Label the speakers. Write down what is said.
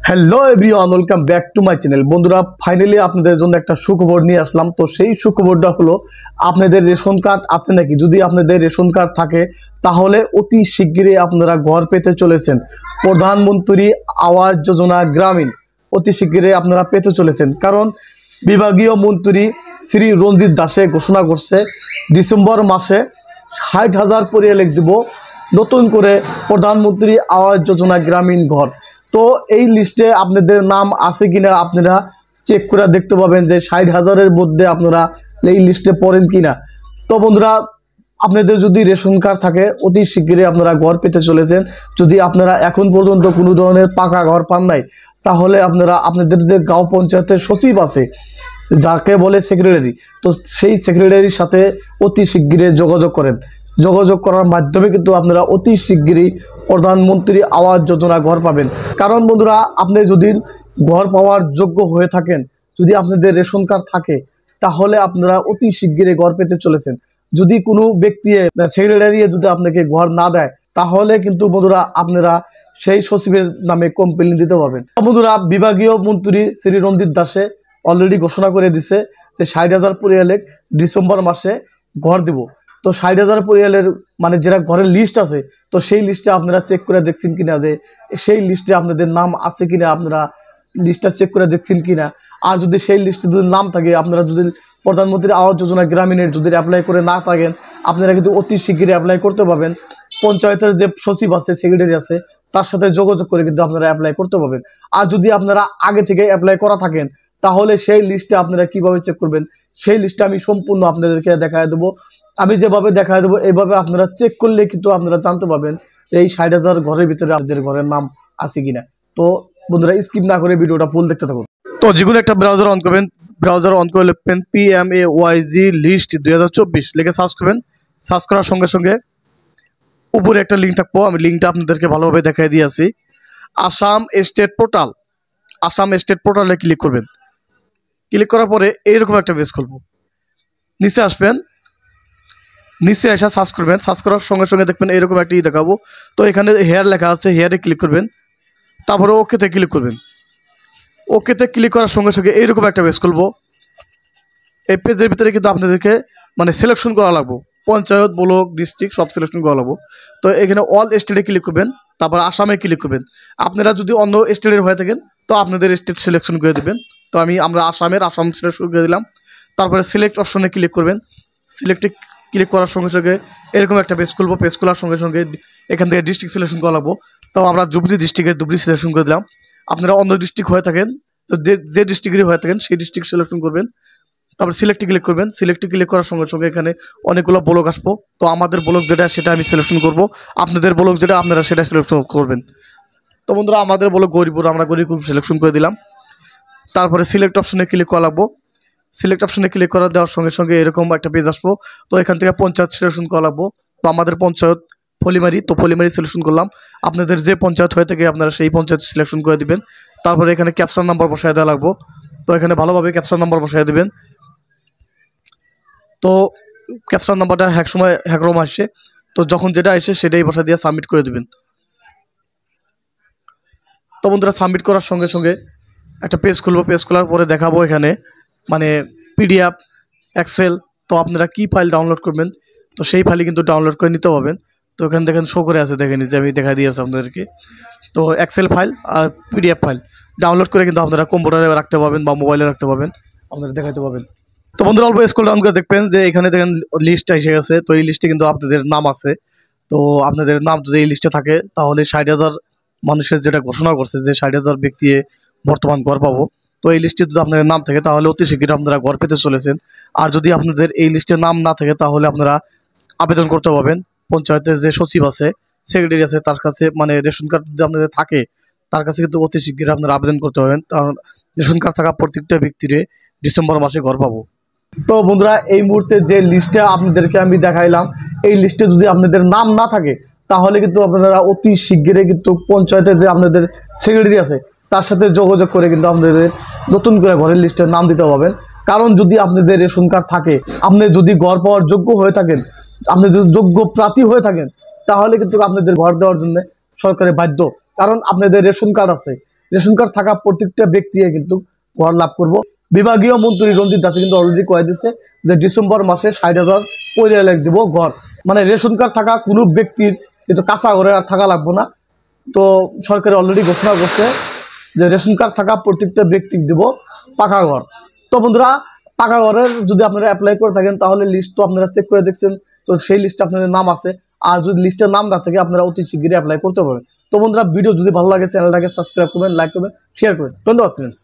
Speaker 1: Hello everyone, welcome back to my channel. বন্ধুরা, finally আপনাদের জন্য একটা সুখবর নিয়ে আসলাম। তো সেই সুখবরটা হলো, আপনাদের রেশন কার্ড আছে নাকি? যদি আপনাদের রেশন কার্ড থাকে তাহলে অতি শিগগিরই আপনারা ঘর পেতে চলেছেন। প্রধানমন্ত্রী আবাস যোজনা গ্রামীণ অতি শিগগিরই আপনারা পেতে চলেছেন। কারণ বিভাগীয় মন্ত্রী শ্রী রঞ্জিত দাসে ঘোষণা করছে ডিসেম্বর মাসে 60,000 পরিয়ালে দিব নতুন করে প্রধানমন্ত্রী আবাস যোজনা গ্রামীণ ঘর। তো এই লিস্টে আপনাদের নাম আছে কিনা আপনারা চেক করে দেখতে পাবেন যে 60,000-এর মধ্যে আপনারা এই লিস্টে পড়েন কিনা। তো বন্ধুরা, আপনাদের যদি রেশন কার্ড থাকে অতি শীঘ্রই আপনারা ঘর পেতে চলেছেন। যদি আপনারা এখন পর্যন্ত কোনো ধরনের পাকা ঘর পান নাই, তাহলে আপনারা আপনাদের যে গাঁও পঞ্চায়েতের সচিব আছে, যাকে বলে সেক্রেটারি, তো সেই সেক্রেটারির সাথে অতি শীঘ্রই যোগাযোগ করেন। যোগাযোগ করার মাধ্যমে কিন্তু আপনারা অতি শীঘ্রই প্রধানমন্ত্রী আবাস যোজনা ঘর পাবেন। কারণ বন্ধুরা, আপনি যদি ঘর পাওয়ার যোগ্য হয়ে থাকেন, যদি আপনাদের রেশন কার্ড থাকে, তাহলে আপনারা অতি শীঘ্রই ঘর পেতে চলেছেন। যদি কোনো ব্যক্তি সেক্রেটারি যদি আপনাকে ঘর না দেয়, তাহলে কিন্তু বন্ধুরা আপনারা সেই সচিবের নামে কমপ্লেইন দিতে পারবেন। বন্ধুরা, বিভাগীয় মন্ত্রী শ্রী রঞ্জিত দাসে অলরেডি ঘোষণা করে দিছে যে 60,000 পরিয়ালে ডিসেম্বর মাসে ঘর দিব। তো 60,000 পরিয়ালের মানে যেটা ঘরের লিস্ট আছে, তো সেই লিস্টে আপনারা চেক করে দেখছেন কিনা যে সেই লিস্টে আপনাদের নাম আছে কিনা, আপনারা লিস্টটা চেক করে দেখছেন কিনা। আর যদি সেই লিস্টে যদি নাম থাকে, আপনারা যদি প্রধানমন্ত্রী আবাস যোজনা গ্রামীণের যদি অ্যাপ্লাই করে না থাকেন, আপনারা কিন্তু অতি শীঘ্রই অ্যাপ্লাই করতে পারবেন। পঞ্চায়েতের যে সচিব আছে, সেক্রেটারি আছে, তার সাথে যোগাযোগ করে কিন্তু আপনারা অ্যাপ্লাই করতে পারবেন। আর যদি আপনারা আগে থেকে অ্যাপ্লাই করা থাকেন, তাহলে সেই লিস্টে আপনারা কিভাবে চেক করবেন, সেই লিস্টটা আমি সম্পূর্ণ আপনাদেরকে দেখায় দেবো। আমি যেভাবে দেখায় দেবো এইভাবে আপনারা চেক করলে কিন্তু আপনারা জানতে পারবেন যে এই 60,000 ঘরের ভিতরে আপনাদের ঘরের নাম আছে কিনা। তো বন্ধুরা, স্কিপ না করে ভিডিওটা ফুল দেখতে থাকুন। তো যেকোনো একটা ব্রাউজার অন করবেন, ব্রাউজার অন করে লিখবেন PMAYG লিস্ট 2024 লিখে সার্চ করবেন। সার্চ করার সঙ্গে সঙ্গে উপরে একটা লিঙ্ক থাকবো, আমি লিঙ্কটা আপনাদেরকে ভালোভাবে দেখাই দিয়েছি। Assam state portal, Assam state পোর্টালে ক্লিক করবেন। ক্লিক করার পরে এইরকম একটা পেজ খুলবো। নিচে আসবেন, নিচে এসে সার্চ করবেন। সার্চ করার সঙ্গে সঙ্গে দেখবেন এরকম একটা দেখাবো। তো এখানে হেয়ার লেখা আছে, হেয়ারে ক্লিক করবেন। তারপরে ওকেতে ক্লিক করবেন। ওকেতে ক্লিক করার সঙ্গে সঙ্গে এইরকম একটা পেজ খুলবো। এই পেজের ভিতরে কিন্তু আপনাদেরকে মানে সিলেকশন করা লাগবো, পঞ্চায়েত, ব্লক, ডিস্ট্রিক্ট সব সিলেকশন করা লাগবো। তো এখানে অল স্টেটে ক্লিক করবেন, তারপর আসামে ক্লিক করবেন। আপনারা যদি অন্য স্টেটের হয়ে থাকেন, তো আপনাদের স্টেট সিলেকশন করে দেবেন। তো আমরা আসাম সিলেকশন করে দিলাম। তারপরে সিলেক্ট অপশনে ক্লিক করবেন। সিলেক্টে ক্লিক করার সঙ্গে সঙ্গে এরকম একটা পেজ খুলবো। পেজ খোলার সঙ্গে সঙ্গে এখান থেকে ডিস্ট্রিক্ট সিলেকশন করা লাগবো। তো আমরা ধুবড়ী ডিস্ট্রিক্টের ধুবড়ী সিলেকশন করে দিলাম। আপনারা অন্য ডিস্ট্রিক্ট হয়ে থাকেন, তো যে ডিস্ট্রিক্টেরই হয়ে থাকেন সেই ডিস্ট্রিক্ট সিলেকশন করবেন। তারপর সিলেক্টে ক্লিক করবেন। সিলেক্টে ক্লিক করার সঙ্গে সঙ্গে এখানে অনেকগুলো ব্লক আসবো। তো আমাদের ব্লক যেটা সেটা আমি সিলেকশন করব, আপনাদের ব্লক যেটা আপনারা সেটা সিলেকশন করবেন। তো বন্ধুরা, আমাদের ব্লক গরিপুর, আমরা গরিপুর সিলেকশন করে দিলাম। তারপরে সিলেক্ট অপশনে ক্লিক করা লাগবো। সিলেক্ট অপশনে ক্লিক করা দেওয়ার সঙ্গে সঙ্গে এরকম একটা পেজ আসবো। তো এখান থেকে পঞ্চায়েত সিলেকশন করা লাগবো। তো আমাদের পঞ্চায়েত ফলিমারি, তো ফলিমারি সিলেকশন করলাম। আপনাদের যে পঞ্চায়েত হয়ে থাকে আপনারা সেই পঞ্চায়েত সিলেকশন করে দিবেন। তারপরে এখানে ক্যাপচার নাম্বার বসায় দেওয়া লাগবো। তো এখানে ভালোভাবে ক্যাপচার নাম্বার বসায় দেবেন। তো ক্যাপচার নাম্বারটা সময় হ্যাকরম আসছে, তো যখন যেটা আসে সেটাই বসা দিয়ে সাবমিট করে দেবেন। তো বন্ধুরা, সাবমিট করার সঙ্গে সঙ্গে একটা পেজ খুলবো। পেজ খোলার পরে দেখাবো এখানে মানে PDF, এক্সেল। তো আপনারা কি ফাইল ডাউনলোড করবেন, তো সেই ফাইলে কিন্তু ডাউনলোড করে নিতে পারবেন। তো এখানে দেখেন শো করে আছে, দেখেন যে আমি দেখা দিয়েছি আপনাদেরকে। তো এক্সেল ফাইল আর PDF ফাইল ডাউনলোড করে কিন্তু আপনারা কম্পিউটারে রাখতে পারবেন বা মোবাইলে রাখতে পারবেন, আপনারা দেখাতে পারবেন। তো বন্ধুরা, অল্প স্ক্রল ডাউন করে দেখবেন যে এখানে দেখেন লিস্টটা এসে গেছে। তো এই লিস্টে কিন্তু আপনাদের নাম আছে। তো আপনাদের নাম যদি এই লিস্টে থাকে, তাহলে 60,000 মানুষের যেটা ঘোষণা করছে যে 60,000 ব্যক্তি বর্তমান ঘর পাবো, তো এই লিস্টে যদি আপনাদের নাম থাকে তাহলে অতি শীঘ্রই আপনারা ঘর পেতে চলেছেন। আর যদি আপনাদের এই লিস্টে নাম না থাকে, তাহলে আপনারা আবেদন করতে পারবেন পঞ্চায়েতের যে সচিব আছে, সেক্রেটারি আছে, তার কাছে। মানে রেশন কার্ড যদি আপনাদের থাকে, তার কাছে কিন্তু অতি শীঘ্রই আপনারা আবেদন করতে পারবেন। কারণ রেশন কার্ড থাকা প্রত্যেকটা ব্যক্তিরে ডিসেম্বর মাসে ঘর পাবো। তো বন্ধুরা, এই মুহূর্তে যে লিস্টে আপনাদেরকে আমি দেখাইলাম, এই লিস্টে যদি আপনাদের নাম না থাকে, তাহলে কিন্তু আপনারা অতি শীঘ্রই কিন্তু পঞ্চায়েতের যে আপনাদের সেক্রেটারি আছে, তার সাথে যোগাযোগ করে কিন্তু আপনাদের নতুন করে ঘরের লিস্টে নাম দিতে পারবেন। কারণ যদি আপনাদের রেশন কার্ড থাকে, আপনি যদি ঘর পাওয়ার যোগ্য হয়ে থাকেন, আপনি যদি যোগ্য প্রার্থী হয়ে থাকেন, তাহলে কিন্তু আপনাদের ঘর দেওয়ার জন্য সরকারের বাধ্য। কারণ আপনাদের রেশন কার্ড আছে, রেশন কার্ড থাকা প্রত্যেকটা ব্যক্তি কিন্তু ঘর লাভ করব। বিভাগীয় মন্ত্রী রঞ্জিত দাসে কিন্তু অলরেডি কয়ে দিচ্ছে যে ডিসেম্বর মাসে 60,000 পরিবার দিব ঘর, মানে রেশন কার্ড থাকা কোনো ব্যক্তির কিন্তু কাঁচা ঘরে আর থাকা লাগবে না। তো সরকার অলরেডি ঘোষণা করছে যে রেশন কার্ড থাকা প্রত্যেকটা ব্যক্তি দিব পাকা ঘর। তো বন্ধুরা, পাকা ঘরের যদি আপনারা অ্যাপ্লাই করে থাকেন তাহলে লিস্ট তো আপনারা চেক করে দেখছেন, তো সেই লিস্টে আপনাদের নাম আছে। আর যদি লিস্টের নাম না থাকে আপনারা অতি শীঘ্রই অ্যাপ্লাই করতে পারবেন। তো বন্ধুরা, ভিডিও যদি ভালো লাগে চ্যানেলটাকে সাবস্ক্রাইব করবেন, লাইক করবেন, শেয়ার করবেন। ধন্যবাদ ফ্রেন্ডস।